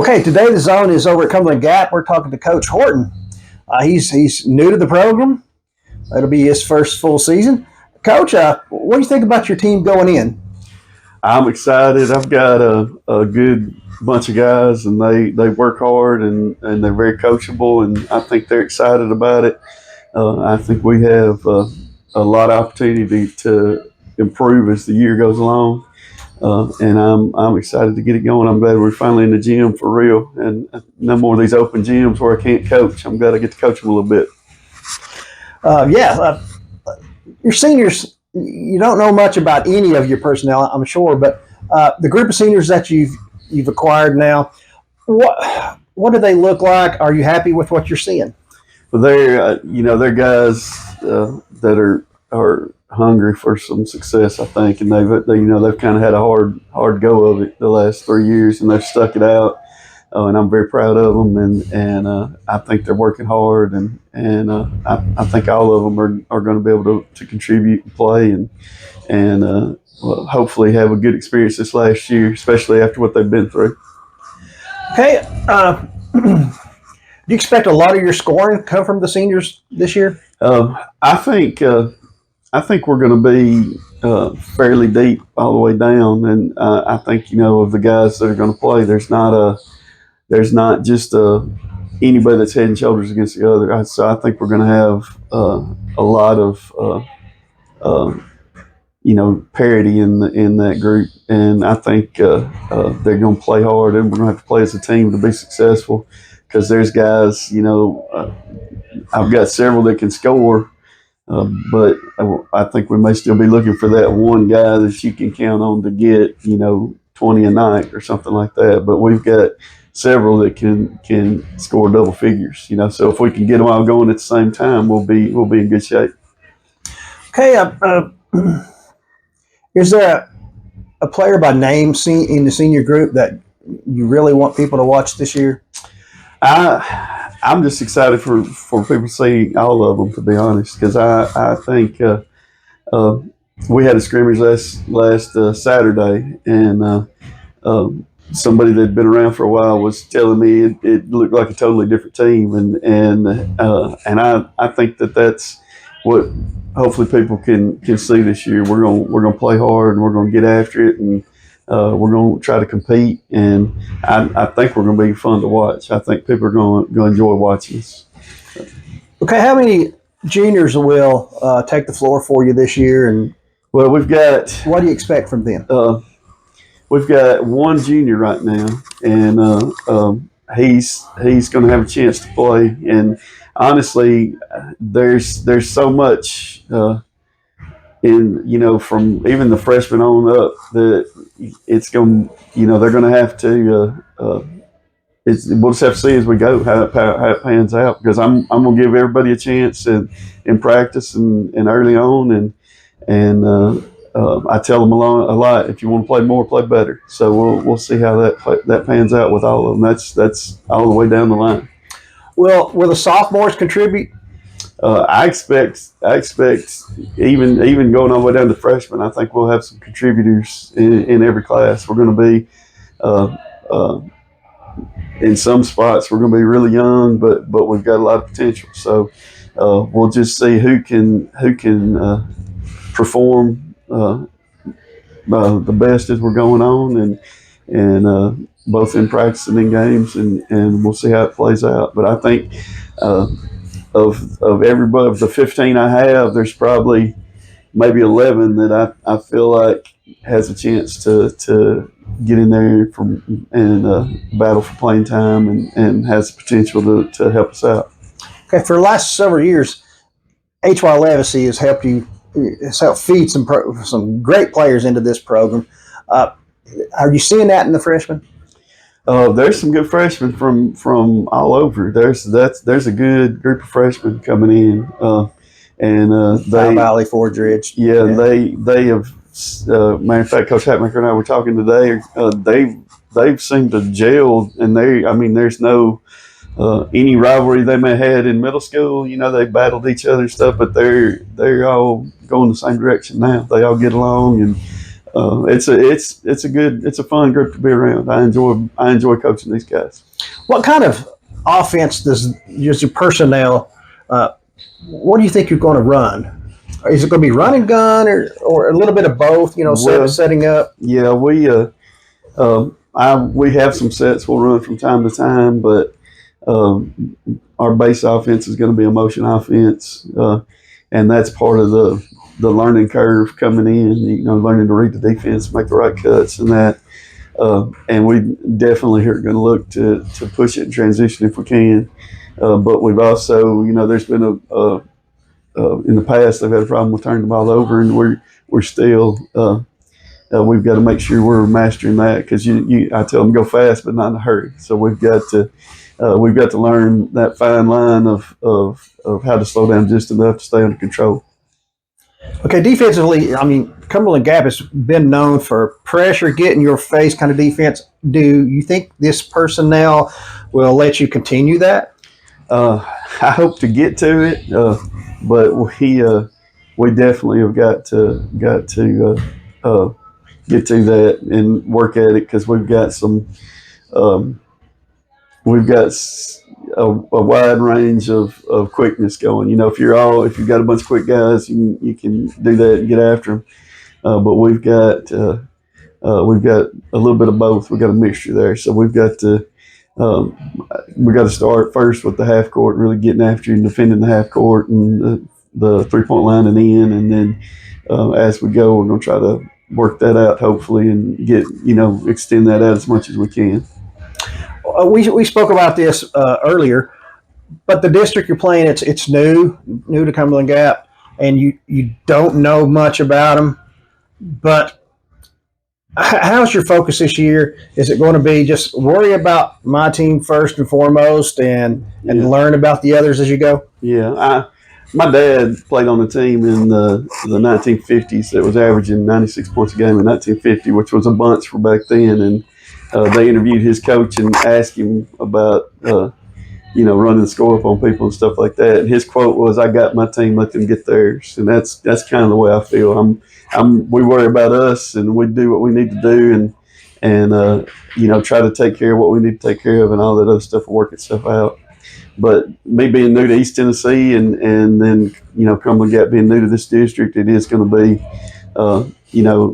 Okay, today the zone is over at Cumberland Gap. We're talking to Coach Horton. He's new to the program. It'll be his first full season. Coach, what do you think about your team going in? I'm excited. I've got a good bunch of guys, and they work hard, and they're very coachable, and I think they're excited about it. I think we have a lot of opportunity to improve as the year goes along, and I'm excited to get it going. I'm glad we're finally in the gym for real, and no more of these open gyms where I can't coach. I'm glad I get to coach them a little bit. Your seniors, you don't know much about any of your personnel, I'm sure, but the group of seniors that you've acquired now, what do they look like? Are you happy with what you're seeing? Well, they're guys that are hungry for some success, I think, and they've kind of had a hard go of it the last 3 years, and they've stuck it out. And I'm very proud of them, and I think they're working hard, and I think all of them are going to be able to contribute and play, and hopefully have a good experience this last year, especially after what they've been through. Okay, do you expect a lot of your scoring to come from the seniors this year? I think we're going to be fairly deep all the way down, and I think of the guys that are going to play, there's not just anybody that's head and shoulders against the other. So I think we're going to have a lot of parity in that group, and I think they're going to play hard, and we're going to have to play as a team to be successful. Because there's guys, I've got several that can score, but I think we may still be looking for that one guy that you can count on to get 20 a night or something like that. But we've got several that can score double figures, So if we can get them all going at the same time, we'll be in good shape. Okay, is there a player by name in the senior group that you really want people to watch this year? I'm just excited for people to see all of them, to be honest, because I think we had a scrimmage last Saturday, and somebody that had been around for a while was telling me it looked like a totally different team, and I think that's what hopefully people can see this year. We're gonna play hard, and we're gonna get after it, and we're going to try to compete, and I think we're going to be fun to watch. I think people are going to enjoy watching us. Okay, how many juniors will take the floor for you this year? And well, we've got. What do you expect from them? We've got one junior right now, and he's going to have a chance to play. And honestly, there's so much. From even the freshmen on up, that it's going, they're going to have to. We'll just have to see as we go how it pans out, because I'm going to give everybody a chance in practice and early on, and I tell them a lot. If you want to play more, play better. So we'll see how that pans out with all of them. That's all the way down the line. Will the sophomores contribute? I expect even going all the way down to freshmen, I think we'll have some contributors in every class. We're going to be in some spots we're going to be really young, but we've got a lot of potential. So we'll just see who can perform the best as we're going on, and both in practice and in games, and we'll see how it plays out. But I think. Of everybody, of the 15 I have, there's probably maybe 11 that I feel like has a chance to get in there and battle for playing time, and has the potential to help us out. Okay, for the last several years, H.Y. Levacy has helped feed some great players into this program. Are you seeing that in the freshmen? There's some good freshmen from all over. There's a good group of freshmen coming in, and they Valley, Forge Ridge. Yeah, they have. Matter of fact, Coach Hatmaker and I were talking today. They've seemed to gel, and there's no any rivalry they may have had in middle school. They battled each other and stuff, but they're all going the same direction now. They all get along, and it's a fun group to be around. I enjoy coaching these guys. What kind of offense does your personnel? What do you think you're going to run? Is it going to be run and gun, or a little bit of both? Setting up. Yeah, we have some sets we'll run from time to time, but our base offense is going to be a motion offense, and that's part of the learning curve coming in. Learning to read the defense, make the right cuts, and that. And we definitely are going to look to push it and transition if we can. But we've also, there's been in the past they've had a problem with turning the ball over, and we're still. We've got to make sure we're mastering that, because I tell them go fast but not in a hurry. So we've got to learn that fine line of how to slow down just enough to stay under control. Okay, defensively, I mean, Cumberland Gap has been known for pressure, get in your face kind of defense. Do you think this personnel will let you continue that? I hope to get to it, but we definitely have got to get to that and work at it, because we've got a wide range of quickness going. If you've got a bunch of quick guys, you can do that and get after them. But we've got a little bit of both. We've got a mixture there, so we've got to start first with the half court, really getting after you and defending the half court and the 3-point line and in, and then as we go, we're going to try to work that out, hopefully, and extend that out as much as we can. We spoke about this earlier, but the district you're playing, it's new to Cumberland Gap, and you don't know much about them. But how's your focus this year? Is it going to be just worry about my team first and foremost, and learn about the others as you go? Yeah, my dad played on the team in the 1950s that was averaging 96 points a game in 1950, which was a bunch for back then, and they interviewed his coach and asked him about, running the score up on people and stuff like that. And his quote was, "I got my team, let them get theirs." And that's kind of the way I feel. We worry about us, and we do what we need to do, and try to take care of what we need to take care of, and all that other stuff will work itself out. But me being new to East Tennessee, and then Cumberland Gap being new to this district, it is going to be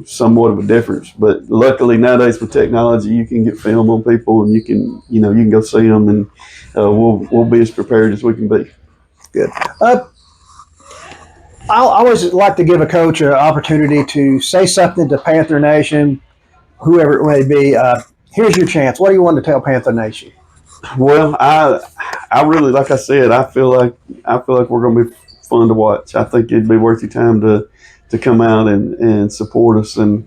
somewhat of a difference. But luckily nowadays with technology, you can get film on people, and you can go see them, and we'll be as prepared as we can be. Good. I always like to give a coach an opportunity to say something to Panther Nation, whoever it may be. Here's your chance. What do you want to tell Panther Nation? Well, I really, like I said, I feel like we're going to be fun to watch. I think it'd be worth your time to come out and support us. And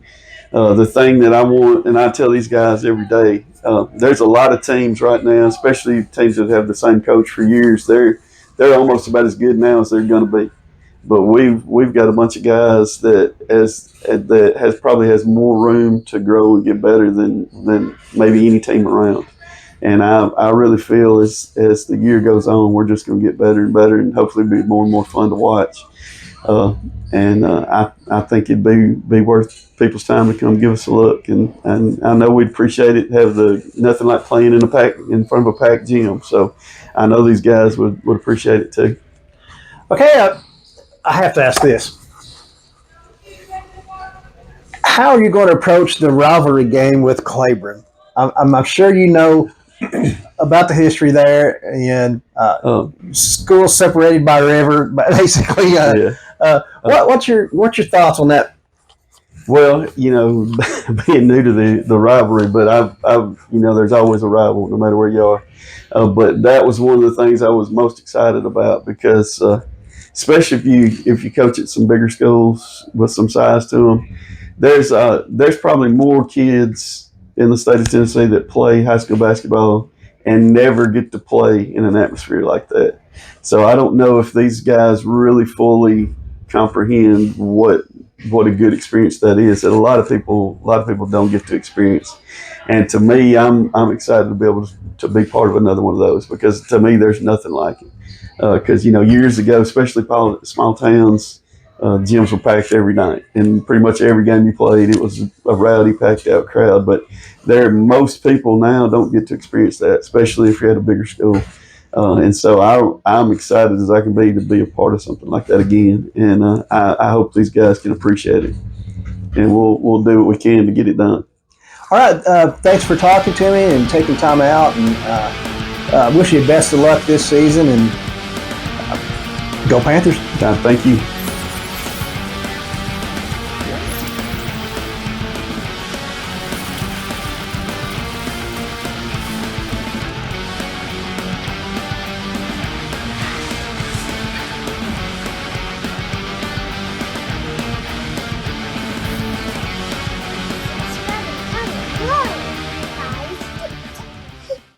the thing that I want, and I tell these guys every day, there's a lot of teams right now, especially teams that have the same coach for years. They're almost about as good now as they're going to be. But we've got a bunch of guys that probably has more room to grow and get better than maybe any team around. And I really feel as the year goes on, we're just going to get better and better, and hopefully be more and more fun to watch. I think it'd be worth people's time to come give us a look. And I know we'd appreciate it. Have nothing like playing in front of a packed gym. So I know these guys would appreciate it too. Okay, I have to ask this. How are you going to approach the rivalry game with Claiborne? I'm sure you know about the history there, and schools separated by a river, basically. What's your thoughts on that? Well, being new to the rivalry, but there's always a rival no matter where you are. But that was one of the things I was most excited about, because especially if you coach at some bigger schools with some size to them, there's probably more kids in the state of Tennessee that play high school basketball and never get to play in an atmosphere like that. So I don't know if these guys really fully comprehend what a good experience that is, that a lot of people don't get to experience. And to me, I'm excited to be able to be part of another one of those, because to me there's nothing like it. Because years ago, especially small towns, gyms were packed every night, and pretty much every game you played, it was a rowdy, packed out crowd. But most people now don't get to experience that, especially if you're at a bigger school. And so I'm excited as I can be to be a part of something like that again. And I hope these guys can appreciate it, and we'll do what we can to get it done. All right, thanks for talking to me and taking time out, and wish you the best of luck this season, and go Panthers. Thank you.